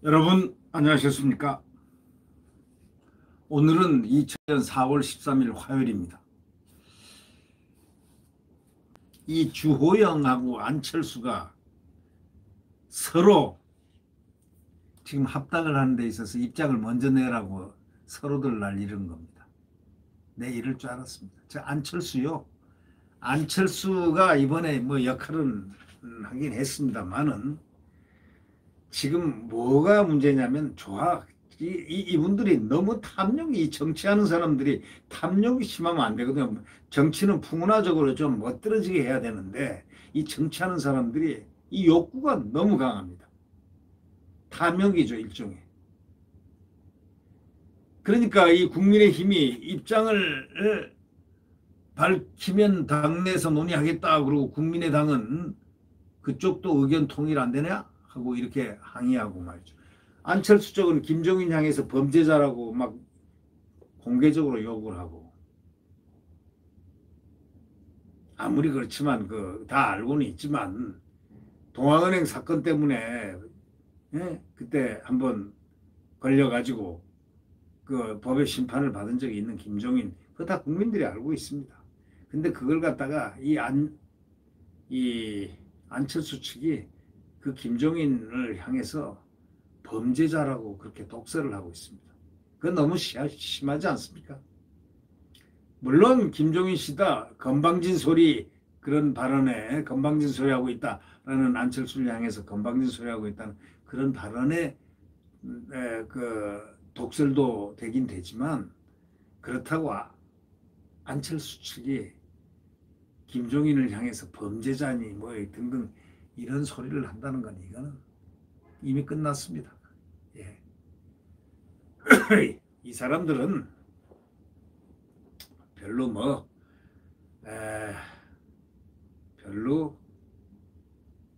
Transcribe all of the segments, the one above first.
여러분 안녕하셨습니까? 오늘은 2000년 4월 13일 화요일입니다. 이 주호영하고 안철수가 서로 지금 합당을 하는 데 있어서 입장을 먼저 내라고 서로들 날리는 겁니다. 내 이럴 줄 알았습니다. 저 안철수요. 안철수가 이번에 뭐 역할은 하긴 했습니다만은 지금 뭐가 문제냐면 이분들이 너무 탐욕이, 정치하는 사람들이 탐욕이 심하면 안 되거든요. 정치는 풍문화적으로 좀 멋들어지게 해야 되는데 이 정치하는 사람들이 이 욕구가 너무 강합니다. 탐욕이죠, 일종의. 그러니까 이 국민의힘이 입장을 밝히면 당내에서 논의하겠다 그러고 국민의당은 그쪽도 의견 통일 안 되냐 하고 이렇게 항의하고 말이죠. 안철수 쪽은 김종인 향해서 범죄자라고 막 공개적으로 욕을 하고, 아무리 그렇지만 다 알고는 있지만 동아은행 사건 때문에 그때 한번 걸려가지고 그 법의 심판을 받은 적이 있는 김종인, 그거 다 국민들이 알고 있습니다. 근데 그걸 갖다가 이 안철수 측이 그 김종인을 향해서 범죄자라고 그렇게 독설을 하고 있습니다. 그건 너무 심하지 않습니까? 물론 김종인 씨다 건방진 소리, 그런 발언에 건방진 소리 하고 있다라는, 안철수를 향해서 건방진 소리 하고 있다는 그런 발언에 그 독설도 되긴 되지만, 그렇다고 안철수 측이 김종인을 향해서 범죄자니 뭐 등등 이런 소리를 한다는 건 이거는 이미 끝났습니다. 예. 이 사람들은 별로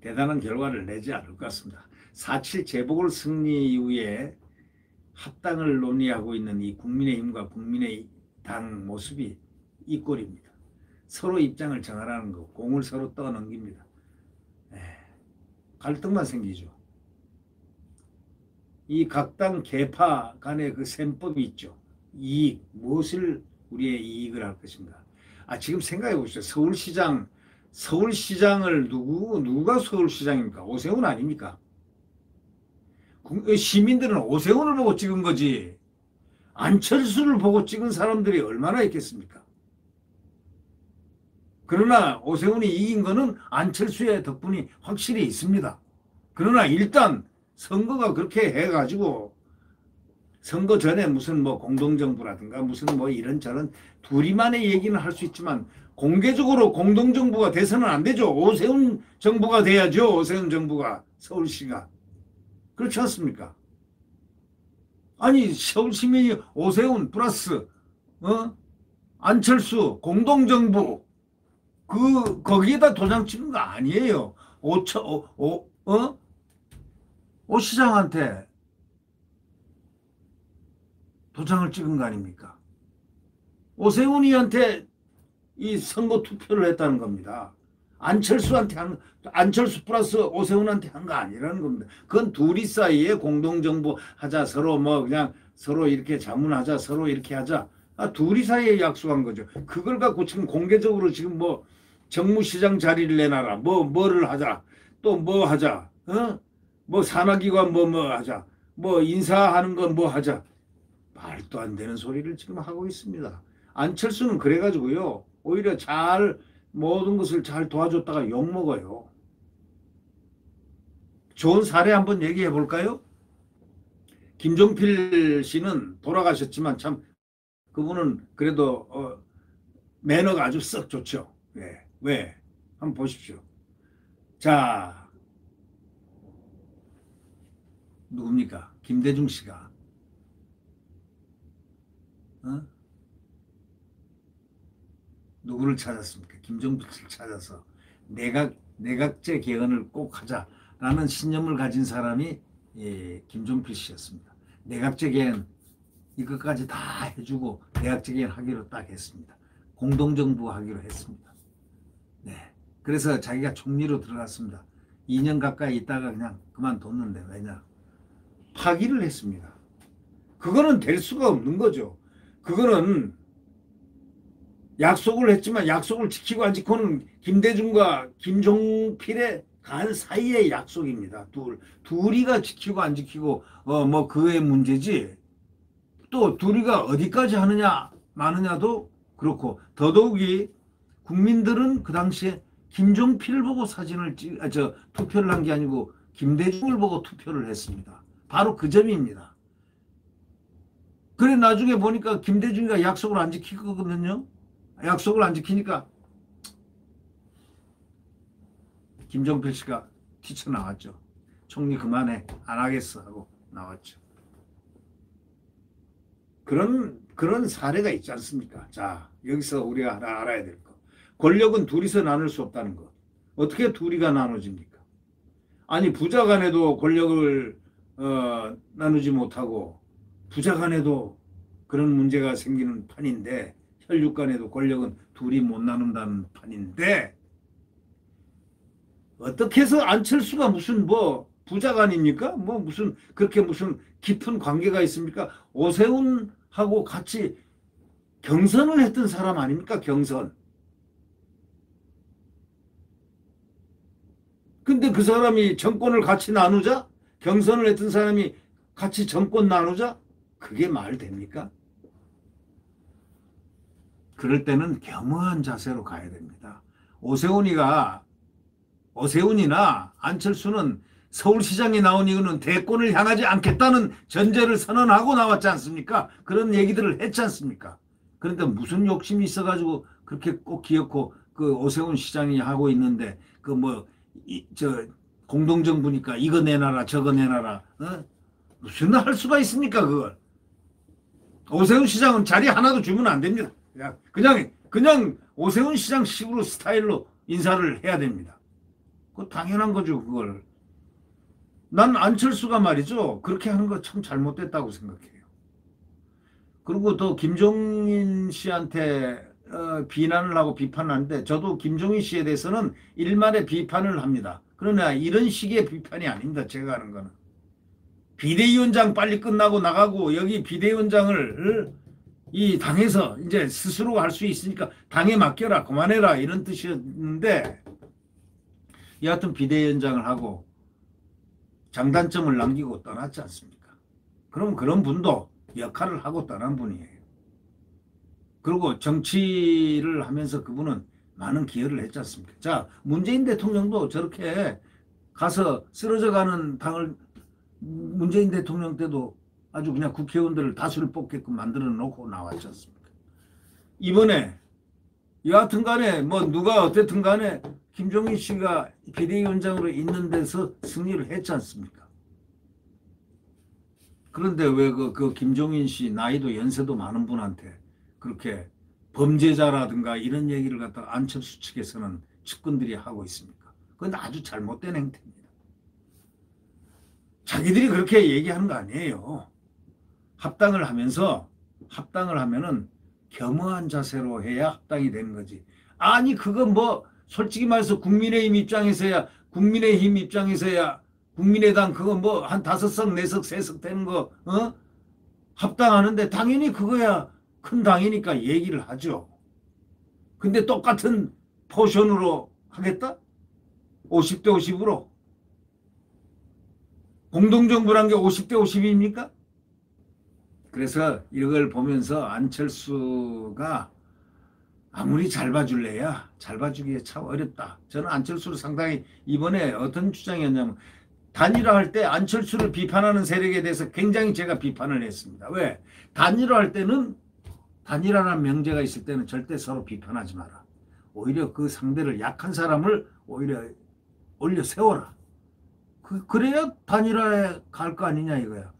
대단한 결과를 내지 않을 것 같습니다. 4.7 재보궐 승리 이후에 합당을 논의하고 있는 이 국민의힘과 국민의당 모습이 이 꼴입니다. 서로 입장을 정하라는 거, 공을 서로 떠넘깁니다. 갈등만 생기죠. 이 각 당 계파 간의 그 셈법이 있죠. 이익, 무엇을 우리의 이익을 할 것인가. 지금 생각해 보시죠. 서울시장을 누가 서울시장입니까? 오세훈 아닙니까? 시민들은 오세훈을 보고 찍은 거지, 안철수를 보고 찍은 사람들이 얼마나 있겠습니까? 그러나 오세훈이 이긴 거는 안철수의 덕분이 확실히 있습니다. 그러나 일단 선거가 그렇게 해가지고, 선거 전에 무슨 뭐 공동정부라든가 무슨 뭐 이런저런 둘이만의 얘기는 할 수 있지만 공개적으로 공동정부가 돼서는 안 되죠. 오세훈 정부가 돼야죠. 오세훈 정부가, 서울시가. 그렇지 않습니까? 아니, 서울 시민이 오세훈 플러스 안철수 공동정부, 거기에다 도장 찍은 거 아니에요. 오 시장한테 도장을 찍은 거 아닙니까? 오세훈이한테 이 선거 투표를 했다는 겁니다. 안철수 플러스 오세훈한테 한 거 아니라는 겁니다. 그건 둘이 사이에 공동정부 하자, 서로 뭐 그냥 서로 이렇게 자문하자, 서로 이렇게 하자, 둘이 사이에 약속한 거죠. 그걸 갖고 지금 공개적으로 지금 뭐 정무시장 자리를 내놔라, 뭐를 하자, 또 뭐 하자, 뭐 산하기관 뭐 하자, 뭐 인사하는 건 뭐 하자, 말도 안 되는 소리를 지금 하고 있습니다. 안철수는 그래가지고요, 오히려 모든 것을 잘 도와줬다가 욕먹어요. 좋은 사례 한번 얘기해 볼까요? 김종필 씨는 돌아가셨지만 참 그분은 그래도 매너가 아주 썩 좋죠. 왜? 한번 보십시오. 자, 누굽니까? 김대중 씨가 누구를 찾았습니까? 김종필 씨를 찾아서 내각제 개헌을 꼭 하자라는 신념을 가진 사람이 김종필 씨였습니다. 내각제 개헌 이것까지 다 해주고 내각제 개헌 하기로 딱 했습니다. 공동정부 하기로 했습니다. 네, 그래서 자기가 총리로 들어갔습니다. 2년 가까이 있다가 그냥 그만뒀는데, 왜냐? 하기를 했습니다. 그거는 될 수가 없는 거죠. 그거는 약속을 했지만 약속을 지키고 안 지키고는 김대중과 김종필의 간 사이의 약속입니다. 둘이가 지키고 안 지키고 뭐 그의 문제지. 또 둘이가 어디까지 하느냐 마느냐도 그렇고, 더더욱이 국민들은 그 당시에 김종필을 보고 투표를 한 게 아니고 김대중을 보고 투표를 했습니다. 바로 그 점입니다. 그래 나중에 보니까 김대중이가 약속을 안 지키거든요. 약속을 안 지키니까 김종필 씨가 튀쳐나왔죠. 총리 그만해, 안 하겠어 하고 나왔죠. 그런 사례가 있지 않습니까? 자, 여기서 우리가 하나 알아야 될 거. 권력은 둘이서 나눌 수 없다는 거. 어떻게 둘이가 나눠집니까? 아니, 부자 간에도 권력을 나누지 못하고 부자 간에도 그런 문제가 생기는 판인데, 혈육 간에도 권력은 둘이 못 나눈다는 판인데, 어떻게 해서 안철수가 무슨 뭐 부자간입니까? 뭐 무슨 그렇게 무슨 깊은 관계가 있습니까? 오세훈하고 같이 경선을 했던 사람 아닙니까? 경선. 근데 그 사람이 정권을 같이 나누자? 경선을 했던 사람이 같이 정권 나누자? 그게 말 됩니까? 그럴 때는 겸허한 자세로 가야 됩니다. 오세훈이나 안철수는 서울시장에 나온 이유는 대권을 향하지 않겠다는 전제를 선언하고 나왔지 않습니까? 그런 얘기들을 했지 않습니까? 그런데 무슨 욕심이 있어가지고 그렇게 꼭 기어코 그 오세훈 시장이 하고 있는데, 그 뭐 공동정부니까 이거 내놔라 저거 내놔라, 무슨 할 수가 있습니까 그걸? 오세훈 시장은 자리 하나도 주면 안 됩니다. 그냥 오세훈 시장 식으로 스타일로 인사를 해야 됩니다. 그 당연한 거죠, 그걸. 난 안철수가 말이죠, 그렇게 하는 거 참 잘못됐다고 생각해요. 그리고 또 김종인 씨한테 비난을 하고 비판을 하는데, 저도 김종인 씨에 대해서는 일말의 비판을 합니다. 그러나 이런 식의 비판이 아닙니다. 제가 하는 거는 비대위원장 빨리 끝나고 나가고, 여기 비대위원장을 이 당에서 이제 스스로 할 수 있으니까 당에 맡겨라, 그만해라, 이런 뜻이었는데, 여하튼 비대위원장을 하고 장단점을 남기고 떠났지 않습니까? 그럼 그런 분도 역할을 하고 떠난 분이에요. 그리고 정치를 하면서 그분은 많은 기여를 했지 않습니까? 자, 문재인 대통령도 저렇게 가서 쓰러져가는 당을, 문재인 대통령 때도 아주 그냥 국회의원들을 다수를 뽑게끔 만들어 놓고 나왔지 않습니까? 이번에 여하튼 간에 뭐 누가 어쨌든 간에 김종인 씨가 비대위원장으로 있는 데서 승리를 했지 않습니까? 그런데 왜 그 김종인 씨, 나이도 연세도 많은 분한테 그렇게 범죄자라든가 이런 얘기를 갖다가 안철수 측에서는 측근들이 하고 있습니까? 그건 아주 잘못된 행태입니다. 자기들이 그렇게 얘기하는 거 아니에요. 합당을 하면은 겸허한 자세로 해야 합당이 되는 거지. 아니, 그건 뭐 솔직히 말해서 국민의힘 입장에서야 국민의당 그거 뭐 한 5석, 4석, 3석 되는 거 합당하는데, 당연히 그거야 큰 당이니까 얘기를 하죠. 근데 똑같은 포션으로 하겠다? 50대 50으로? 공동정부란 게 50대 50입니까? 그래서 이걸 보면서 안철수가 아무리 잘 봐줄래야 잘 봐주기에 참 어렵다. 저는 안철수를 상당히, 이번에 어떤 주장이었냐면, 단일화할 때 안철수를 비판하는 세력에 대해서 굉장히 제가 비판을 했습니다. 왜? 단일화할 때는, 단일화라는 명제가 있을 때는 절대 서로 비판하지 마라. 오히려 그 상대를, 약한 사람을 오히려 올려 세워라. 그래야 단일화에 갈 거 아니냐 이거야.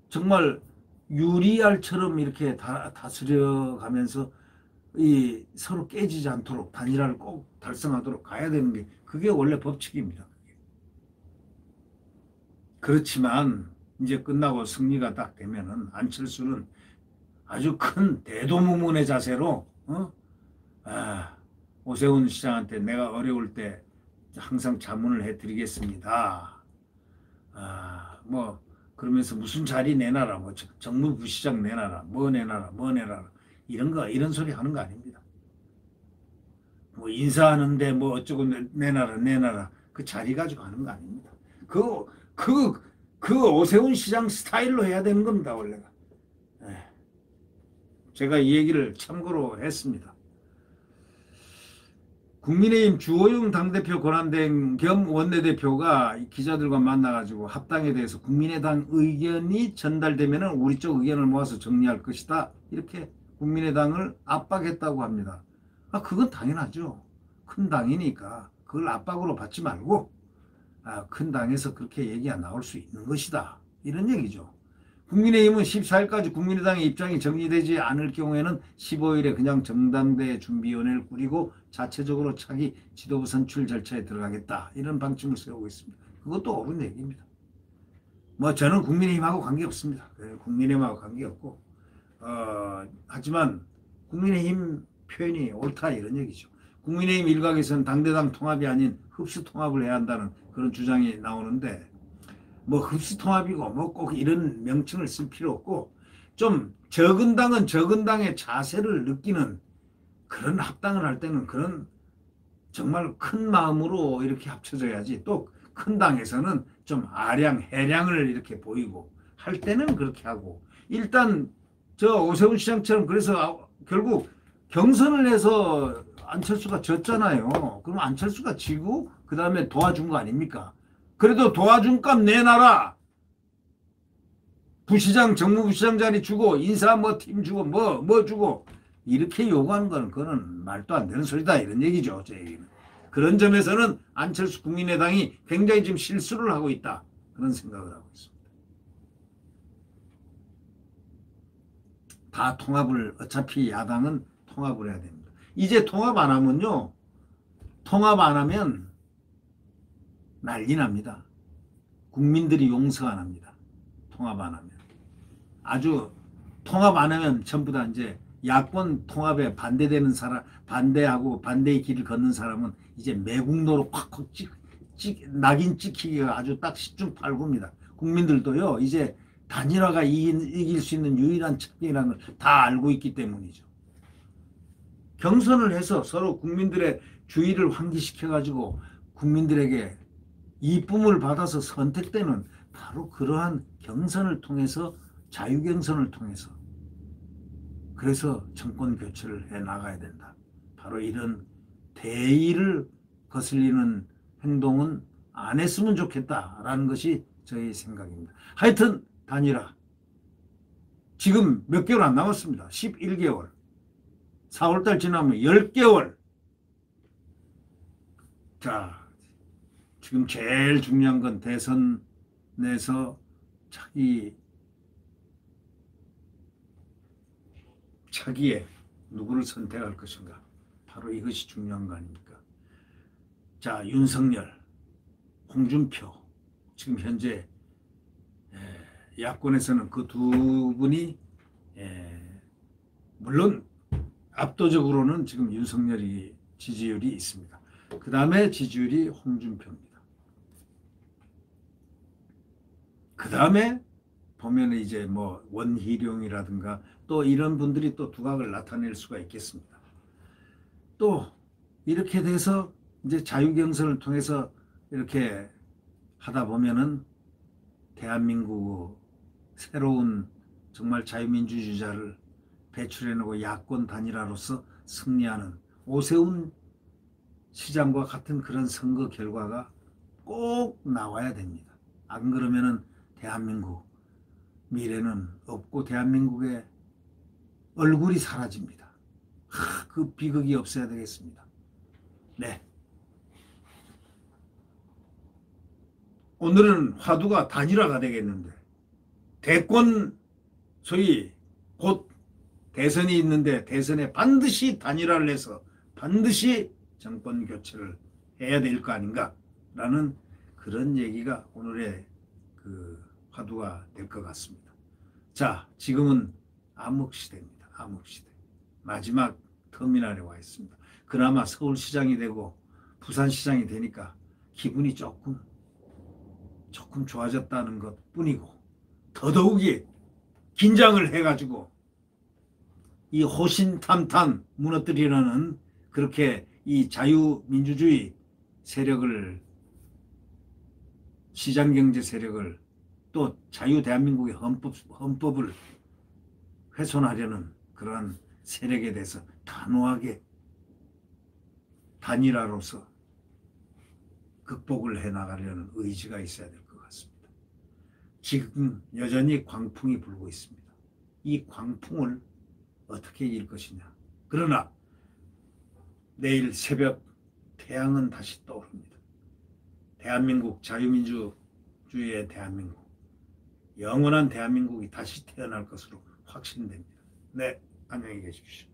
정말 유리알처럼 이렇게 다스려 가면서 이 서로 깨지지 않도록 단일화를 꼭 달성하도록 가야 되는 게, 그게 원래 법칙입니다. 그렇지만 이제 끝나고 승리가 딱 되면은 안철수는 아주 큰 대도무문의 자세로 오세훈 시장한테 내가 어려울 때 항상 자문을 해드리겠습니다. 뭐 그러면서 무슨 자리 내놔라, 뭐 정무부시장 내놔라, 뭐 내놔라, 뭐 내놔라, 이런 소리 하는 거 아닙니다. 뭐 인사하는데 뭐 어쩌고 내놔라 그 자리 가지고 하는 거 아닙니다. 그 그 그 오세훈 시장 스타일로 해야 되는 겁니다, 원래가. 예. 제가 이 얘기를 참고로 했습니다. 국민의힘 주호영 당대표 권한대행 겸 원내대표가 기자들과 만나가지고 합당에 대해서 국민의당 의견이 전달되면 우리 쪽 의견을 모아서 정리할 것이다, 이렇게 국민의당을 압박했다고 합니다. 그건 당연하죠. 큰 당이니까 그걸 압박으로 받지 말고 큰 당에서 그렇게 얘기가 나올 수 있는 것이다, 이런 얘기죠. 국민의힘은 14일까지 국민의당의 입장이 정리되지 않을 경우에는 15일에 그냥 전당대 준비위원회를 꾸리고 자체적으로 차기 지도부 선출 절차에 들어가겠다, 이런 방침을 세우고 있습니다. 그것도 옳은 얘기입니다. 뭐 저는 국민의힘하고 관계없습니다. 국민의힘하고 관계없고 하지만 국민의힘 표현이 옳다, 이런 얘기죠. 국민의힘 일각에서는 당대당 통합이 아닌 흡수 통합을 해야 한다는 그런 주장이 나오는데, 뭐 흡수 통합이고 뭐 꼭 이런 명칭을 쓸 필요 없고, 좀 적은 당은 적은 당의 자세를 느끼는 그런 합당을 할 때는 그런 정말 큰 마음으로 이렇게 합쳐져야지, 또 큰 당에서는 좀 아량 해량을 이렇게 보이고 할 때는 그렇게 하고, 일단 저 오세훈 시장처럼 그래서 결국 경선을 해서 안철수가 졌잖아요. 그럼 안철수가 지고 그 다음에 도와준 거 아닙니까? 그래도 도와준 값 내놔라. 부시장, 정무부시장 자리 주고, 인사 뭐 팀 주고, 뭐 주고, 이렇게 요구하는 거는 그거는 말도 안 되는 소리다, 이런 얘기죠, 제 얘기는. 그런 점에서는 안철수 국민의당이 굉장히 지금 실수를 하고 있다, 그런 생각을 하고 있습니다. 다 통합을, 어차피 야당은 통합을 해야 됩니다. 이제 통합 안 하면요, 통합 안 하면 난리 납니다. 국민들이 용서 안 합니다. 통합 안 하면. 아주 통합 안 하면 전부 다 이제 야권 통합에 반대되는 사람, 반대하고 반대의 길을 걷는 사람은 이제 매국노로 콱콱 낙인 찍히기가 아주 딱 10중 8구입니다. 국민들도요, 이제 단일화가 이길 수 있는 유일한 책이라는 걸 다 알고 있기 때문이죠. 경선을 해서 서로 국민들의 주의를 환기시켜가지고 국민들에게 이쁨을 받아서 선택되는 바로 그러한 경선을 통해서, 자유경선을 통해서, 그래서 정권 교체를 해 나가야 된다. 바로 이런 대의를 거슬리는 행동은 안 했으면 좋겠다라는 것이 저의 생각입니다. 하여튼 단일화 지금 몇 개월 안 남았습니다. 11개월. 4월달 지나면 10개월. 자, 지금 제일 중요한 건 대선에서 차기에 누구를 선택할 것인가. 바로 이것이 중요한 거 아닙니까? 자, 윤석열, 홍준표, 지금 현재 야권에서는 그 두 분이 물론 압도적으로는 지금 윤석열이 지지율이 있습니다. 그 다음에 지지율이 홍준표입니다. 그 다음에 보면 이제 뭐 원희룡이라든가 또 이런 분들이 또 두각을 나타낼 수가 있겠습니다. 또 이렇게 돼서 이제 자유경선을 통해서 이렇게 하다 보면은 대한민국 새로운 정말 자유민주주의자를 배출해내고 야권 단일화로서 승리하는 오세훈 시장과 같은 그런 선거 결과가 꼭 나와야 됩니다. 안 그러면은 대한민국 미래는 없고 대한민국의 얼굴이 사라집니다. 그 비극이 없어야 되겠습니다. 네. 오늘은 화두가 단일화가 되겠는데, 대권, 소위 곧 대선이 있는데 대선에 반드시 단일화를 해서 반드시 정권 교체를 해야 될 거 아닌가라는 그런 얘기가 오늘의 그 화두가 될 것 같습니다. 자, 지금은 암흑시대입니다. 암흑시대. 마지막 터미널에 와 있습니다. 그나마 서울시장이 되고 부산시장이 되니까 기분이 조금 좋아졌다는 것 뿐이고, 더더욱이 긴장을 해가지고 이 호신탐탐 무너뜨리려는 그렇게 이 자유민주주의 세력을, 시장경제 세력을, 또 자유 대한민국의 헌법을 훼손하려는 그러한 세력에 대해서 단호하게 단일화로서 극복을 해나가려는 의지가 있어야 될 것 같습니다. 지금 여전히 광풍이 불고 있습니다. 이 광풍을 어떻게 이길 것이냐. 그러나 내일 새벽 태양은 다시 떠오릅니다. 대한민국, 자유민주주의의 대한민국, 영원한 대한민국이 다시 태어날 것으로 확신됩니다. 네, 안녕히 계십시오.